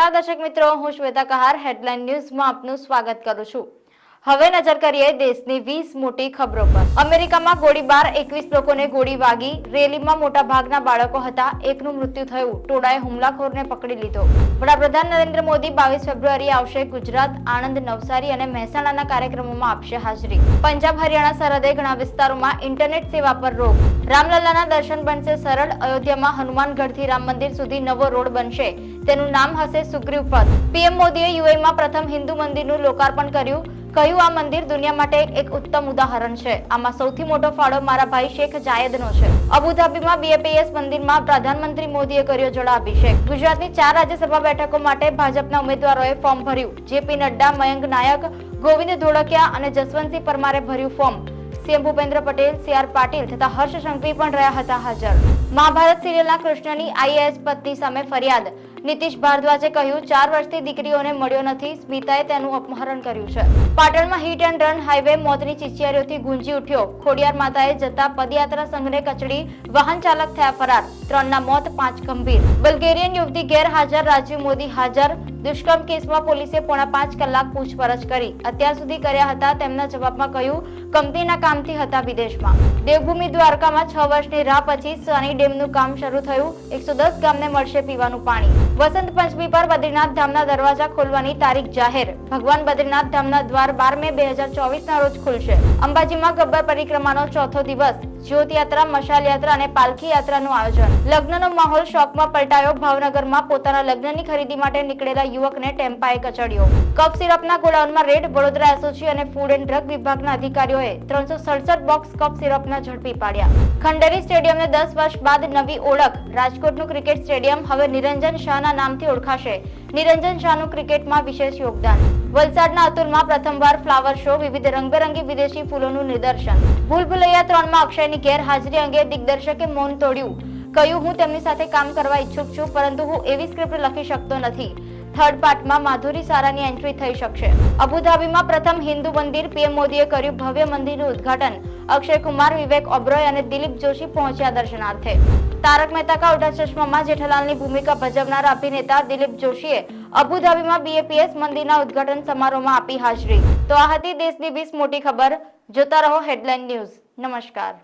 નમસ્કાર દર્શક મિત્રો, હું શ્વેતા કહાર હેડલાઇન ન્યૂઝમાં આપનું સ્વાગત કરું છું। હવે નજર કરીએ દેશની 20 મોટી ખબરો પર। અમેરિકામાં ગોળીબાર, 21 લોકોને ગોળી વાગી। રેલીમાં મોટા ભાગના બાળકો હતા, એકનું મૃત્યુ થયું। ટોળાએ હુમલાખોરને પકડી લીધો। વડાપ્રધાન નરેન્દ્ર મોદી 22 ફેબ્રુઆરીએ આવશે ગુજરાત, આણંદ, નવસારી અને મહેસાણાના કાર્યક્રમોમાં આપશે હાજરી। પંજાબ હરિયાણા સરહદે ઘણા વિસ્તારોમાં ઇન્ટરનેટ સેવા પર રોક। રામલલ્લાના દર્શન બનશે સરળ। અયોધ્યામાં હનુમાનગઢથી રામ મંદિર સુધી નવો રોડ બનશે, તેનું નામ હશે સુગ્રીવ પથ। પીએમ મોદીએ યુએઈમાં પ્રથમ હિન્દુ મંદિરનું લોકાર્પણ કર્યું। કહ્યું, આ મંદિર દુનિયા માટે એક ઉત્તમ ઉદાહરણ છે। આમાં સૌથી મોટો ફાળો મારા ભાઈ શેખ જાયદનો છે। અબુધાબીમાં બીએપીએસ મંદિરમાં પ્રધાનમંત્રી મોદીએ કર્યો જળાભિષેક। ગુજરાતની 4 રાજ્યસભા બેઠકો માટે ભાજપના ઉમેદવારોએ ફોર્મ ભર્યું। જેપી નડ્ડા, મયંક નાયક, ગોવિંદ ધોળકિયા અને જસવંતસિંહ પરમારે ભર્યું form. CM Bhupendra Patel, CR Patil તથા હર્ષ સંઘવી પણ રહ્યા હતા હાજર। મહાભારત સિરિયલના કૃષ્ણની આઈએએસ પત્ની સામે ફરિયાદ। નીતિશ ભારદ્વાજે કહ્યું, 4 વર્ષથી દીકરીઓને મળ્યો નથી, સ્મિતાએ તેનું અપહરણ કર્યું છે। પાટણમાં હિટ એન્ડ રન હાઈવે મોતની ચિચિયારીઓથી ગુંજી ઉઠ્યો। ખોડિયાર માતાએ જતા પદયાત્રા સંઘને કચડી, વાહન ચાલક થયા ફરાર। 3ના મોત, 5 ગંભીર। બલ્ગેરિયન યુવતી ગેરહાજર, રાજીવ મોદી હાજર। દુષ્કર્મ કેસમાં પોલીસે 4.5 કલાક પૂછપરછ કરી। અત્યાર સુધી કર્યા હતા તેમના જવાબમાં કહ્યું, કંપનીના કામથી હતા વિદેશમાં। દેવભૂમિ દ્વારકામાં 6 વર્ષની રાહ પછી સની ડેમનું કામ શરૂ થયું। 110 ગામને મળશે પીવાનું પાણી। વસંત પંચમી પર બદ્રીનાથ ધામના દરવાજા ખોલવાની તારીખ જાહેર। ભગવાન બદ્રીનાથ ધામના દ્વાર 12 મે 2024ના રોજ ખુલશે। અંબાજીમાં ગબ્બર પરિક્રમાનો ચોથો દિવસ। જ્યોતયાત્રા, મશાલ યાત્રા અને પાલખી યાત્રાનું આયોજન। લગ્નનો માહોલ શોકમાં પલટાયો। ભાવનગરમાં પોતાના લગ્નની ખરીદી માટે નીકળેલા યુવકને ટેમ્પાએ કચડ્યો। કફ સિરપના ગોડાઉનમાં રેડ। વડોદરા એસઓજી અને ફૂડ એન્ડ ડ્રગ વિભાગના અધિકારીઓએ 367 બોક્સ કફ સિરપના ઝડપી પાડ્યા। ખંડેરી સ્ટેડિયમને 10 વર્ષ બાદ નવી ઓળખ। રાજકોટનું ક્રિકેટ સ્ટેડિયમ હવે નિરંજન શાહના નામથી ઓળખાશે। નિરંજન શાહનું ક્રિકેટમાં વિશેષ યોગદાન। વલસાડના અતુલમાં પ્રથમવાર ફ્લાવર શો। વિવિધ રંગબેરંગી વિદેશી ફૂલોનું નિદર્શન। ભૂલભુલૈયા 3માં અક્ષયની ગેરહાજરી અંગે દિગ્દર્શકે મૌન તોડ્યું। કહ્યું, હું તેમની સાથે કામ કરવા ઈચ્છુક છું, પરંતુ હું એવી સ્ક્રિપ્ટ લખી શકતો નથી। થર્ડ પાર્ટમાં માધુરી સારાની એન્ટ્રી થઈ શકશે। અબુધાબીમાં પ્રથમ હિન્દુ મંદિર। પીએમ મોદીએ કર્યું ભવ્ય મંદિરનું ઉદ્ઘાટન। અક્ષય કુમાર, વિવેક ઓબરોય અને દિલીપ જોશી પહોંચ્યા દર્શનાર્થે। તારક મહેતા કા ઉલ્ટા ચશ્મામાં જેઠાલાલની ભૂમિકા ભજવનાર અભિનેતા દિલીપ જોશીએ અબુધાબીમાં બીએપીએસ મંદિરના ઉદ્ઘાટન સમારોહમાં આપી હાજરી। તો આ હતી દેશની 20 મોટી ખબર। જોતા રહો હેડલાઇન ન્યૂઝ। નમસ્કાર।